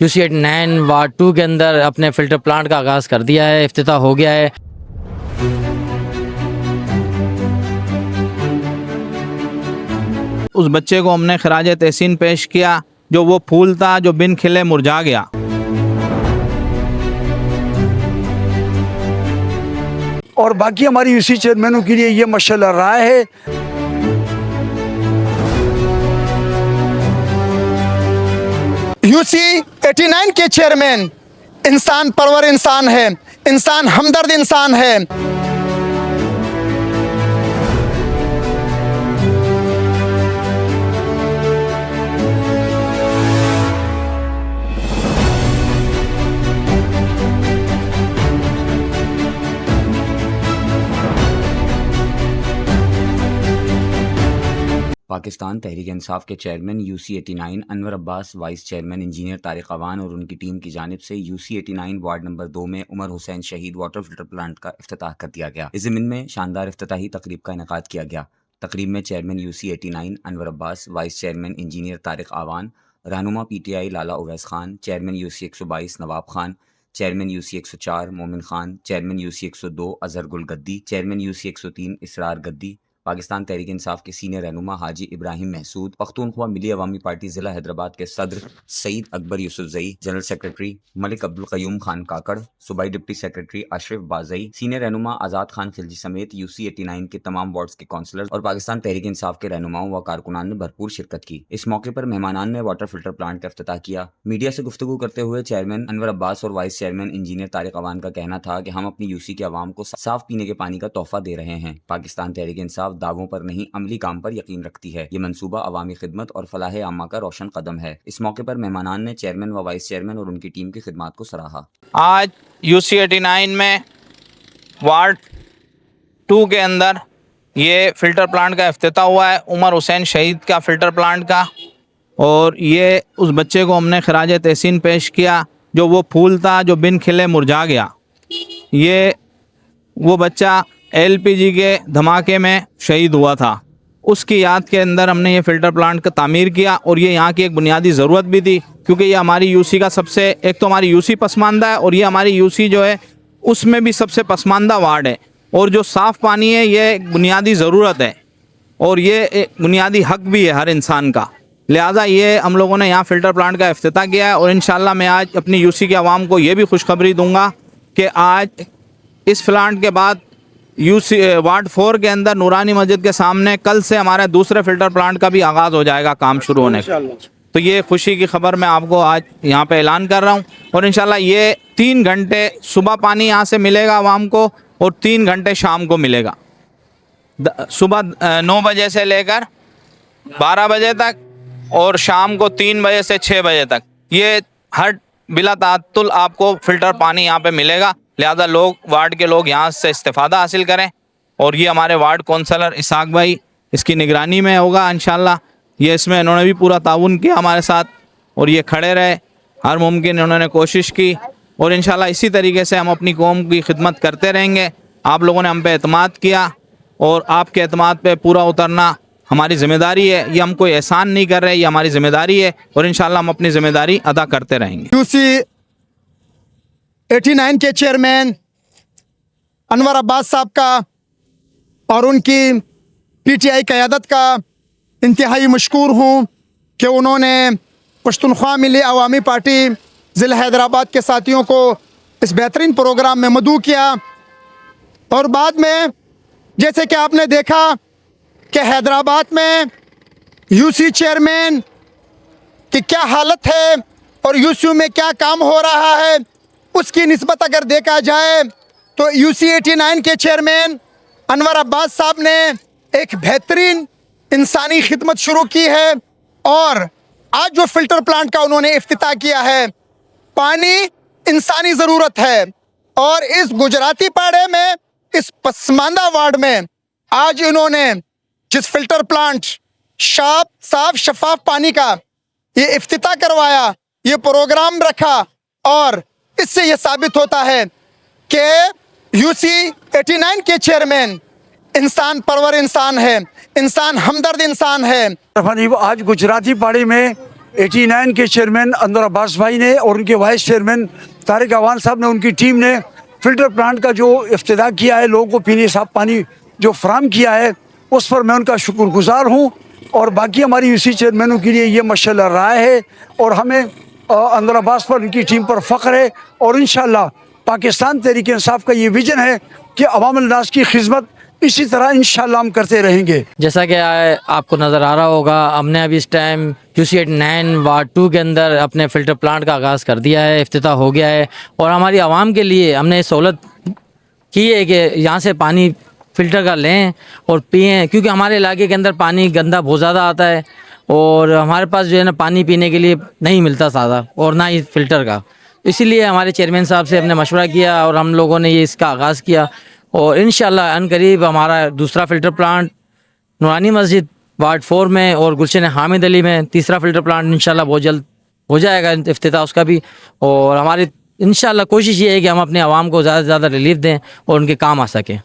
UC 89 ward 2 के अंदर अपने फ़िल्टर प्लांट का आगाज़ कर दिया है, इफ्तिताह हो गया है। उस बच्चे को हमने खराज तहसीन पेश किया, जो वो फूल था जो बिन खिले मुरझा गया। और बाकी हमारी यूसी चेयरमैनों के लिए ये मशाल्लाह राय है। यूसी 89 के चेयरमैन इंसान परवर इंसान है, इंसान हमदर्द इंसान है। पाकिस्तान तहरीक इंसाफ के chairman UC 89 Anwar Abbas, vice chairman engineer Tariq Awan और उनकी टीम की जानिब से यूसी 89 वार्ड नंबर 2 में उमर हुसैन शहीद वाटर फिल्टर प्लांट का इफ्तिताह कर दिया गया। इस ज़मीन में शानदार इफ्तिताही तकरीब का इनेकाद किया गया। तकरीब में chairman UC 89 Anwar Abbas, vice chairman engineer Tariq Awan, रहनुमा PTI Lala Uwais Khan, chairman UC 122 Nawab Khan, chairman UC 104 Momin Khan, chairman UC 102 Azhar गुल गद्दी, चेयरमैन यूसी 103 इसरार गद्दी, पाकिस्तान तहरीक इंसाफ के सीनियर रहनुमा हाजी इब्राहिम महसूद, पख्तूनख्वा मिली अवामी पार्टी ज़िला हैदराबाद के सदर सईद अकबर यूसुफजई, जनरल सेक्रेटरी मलिक अब्दुल कयूम खान काकड़, सूबाई deputy secretary Ashraf Bazai, senior रहनुमा आज़ाद खान खिलजी समेत यूसी 89 के तमाम वार्ड्स के काउंसलर और पाकिस्तान तहरीक इंसाफ के रहनुमाओं व कारकुनान ने भरपूर शिरकत की। इस मौके पर मेहमानान ने वाटर फिल्टर प्लांट का इफ्तिताह किया। मीडिया से गुफ्तगू करते हुए चेयरमैन अनवर अब्बास और vice chairman engineer Tariq Awan का कहना था कि हम अपनी यूसी के अवाम को साफ पीने के पानी का तोहफा दे रहे हैं। पाकिस्तान तहरीक इंसाफ दावों पर नहीं अमली काम पर यकीन रखती है। ये मंसूबा अवामी खिदमत और फलाह आमा का रोशन कदम है। इस मौके पर मेहमानान ने चेयरमैन व वाइस चेयरमैन और उनकी टीम की खिदमत को सराहा। आज यूसी 89 में वार्ड 2 के अंदर ये फ़िल्टर प्लांट का इफ्तिताह हुआ है, उमर हुसैन शहीद का फ़िल्टर प्लांट का। और ये उस बच्चे को हमने खराज तहसीन पेश किया, जो वो फूल था जो बिन खिले मुरझा गया। ये वो बच्चा LPG के धमाके में शहीद हुआ था। उसकी याद के अंदर हमने ये फ़िल्टर प्लांट का तामीर किया और ये यहाँ की एक बुनियादी ज़रूरत भी थी, क्योंकि ये हमारी यूसी का सबसे, एक तो हमारी यूसी पसमानदा है और ये हमारी यूसी जो है उसमें भी सबसे पसमानदा वार्ड है। और जो साफ़ पानी है ये एक बुनियादी ज़रूरत है और ये एक बुनियादी हक भी है हर इंसान का। लिहाजा ये हम लोगों ने यहाँ फ़िल्टर प्लांट का इफ्तिताह किया है। और इंशाल्लाह मैं आज अपनी यूसी के अवाम को ये भी खुशखबरी दूँगा कि आज इस प्लांट के बाद यूसी वार्ड 4 के अंदर नूरानी मस्जिद के सामने कल से हमारे दूसरे फ़िल्टर प्लांट का भी आगाज़ हो जाएगा काम शुरू होने का। तो ये खुशी की खबर मैं आपको आज यहाँ पे ऐलान कर रहा हूँ। और इंशाल्लाह ये 3 घंटे सुबह पानी यहाँ से मिलेगा आवाम को और 3 घंटे शाम को मिलेगा। सुबह 9 बजे से लेकर 12 बजे तक और शाम को 3 बजे से 6 बजे तक ये हर बिला ताअत्तुल आपको फ़िल्टर पानी यहाँ पे मिलेगा। लिहाजा लोग, वार्ड के लोग यहाँ से इस्तेफ़ादा हासिल करें। और ये हमारे वार्ड कौंसलर इसाक भाई इसकी निगरानी में होगा इंशाल्लाह। ये इसमें इन्होंने भी पूरा ताउन किया हमारे साथ और ये खड़े रहे, हर मुमकिन इन्होंने कोशिश की। और इंशाल्लाह इसी तरीके से हम अपनी कौम की खिदमत करते रहेंगे। आप लोगों ने हम पे एतमाद किया और आपके एतमाद पे पूरा उतरना हमारी ज़िम्मेदारी है। ये हम कोई एहसान नहीं कर रहे, ये हमारी ज़िम्मेदारी है और इंशाल्लाह हम अपनी ज़िम्मेदारी अदा करते रहेंगे। यूसी 89 के चेयरमैन अनवर अब्बास साहब का और उनकी PTI क़यादत का इंतहाई मशकूर हूँ कि उन्होंने पश्तूनख्वा मिली अवामी पार्टी ज़िला हैदराबाद के साथियों को इस बेहतरीन प्रोग्राम में मदऊ किया। और बाद में जैसे कि आपने देखा कि हैदराबाद में यूसी चेयरमैन की क्या हालत है और यूसी में क्या काम हो रहा है, उसकी निस्बत अगर देखा जाए तो यूसी 89 के चेयरमैन अनवर अब्बास साहब ने एक बेहतरीन इंसानी खिदमत शुरू की है। और आज जो फ़िल्टर प्लांट का उन्होंने इफ्तिताह किया है, पानी इंसानी ज़रूरत है। और इस गुजराती पाड़े में, इस पसमानदा वार्ड में आज इन्होंने जिस फ़िल्टर प्लांट साफ शफाफ पानी का ये इफ्तिताह करवाया, ये प्रोग्राम रखा, और इससे ये साबित होता है कि यूसी 89 के चेयरमैन इंसान परवर इंसान है, इंसान हमदर्द इंसान है। आज गुजराती पाड़ी में 89 के चेयरमैन अनवर अब्बास भाई ने और उनके वाइस चेयरमैन तारिक अवान साहब ने, उनकी टीम ने फ़िल्टर प्लांट का जो इफ्तिताह किया है, लोगों को पीने साफ पानी जो फराहम किया है, उस पर मैं उनका शुक्रगुजार हूँ। और बाकी हमारी यूसी चेयरमैनों के लिए ये मशाल्लाह राय है और हमें अनवर अब्बास पर, उनकी टीम पर फ़ख्र है। और इंशाअल्लाह पाकिस्तान तहरीक इंसाफ का ये विजन है कि अवामुल नास की खिदमत इसी तरह इंशाअल्लाह हम करते रहेंगे। जैसा कि आपको नज़र आ रहा होगा, हमने अभी इस टाइम UC89 वार्ड 2 के अंदर अपने फ़िल्टर प्लांट का आगाज़ कर दिया है, इफ्तिताह हो गया है। और हमारी आवाम के लिए हमने सहूलत की है कि यहाँ से पानी फ़िल्टर का लें और पिएँ, क्योंकि हमारे इलाके के अंदर पानी गंदा बहुत ज़्यादा आता है और हमारे पास जो है ना पानी पीने के लिए नहीं मिलता सादा, और ना ही फ़िल्टर का। इसीलिए हमारे चेयरमैन साहब से हमने मशवरा किया और हम लोगों ने ये इसका आगाज़ किया। और इंशाअल्लाह अनकरीब हमारा दूसरा फ़िल्टर प्लांट नूरानी मस्जिद वार्ड 4 में और गुलशन हामिद अली में तीसरा फ़िल्टर प्लांट इंशाअल्लाह बहुत जल्द हो जाएगा इफ्तिताह उसका भी। और हमारी इंशाअल्लाह कोशिश ये है कि हम अपने आवाम को ज़्यादा से ज़्यादा रिलीफ दें और उनके काम आ सकें।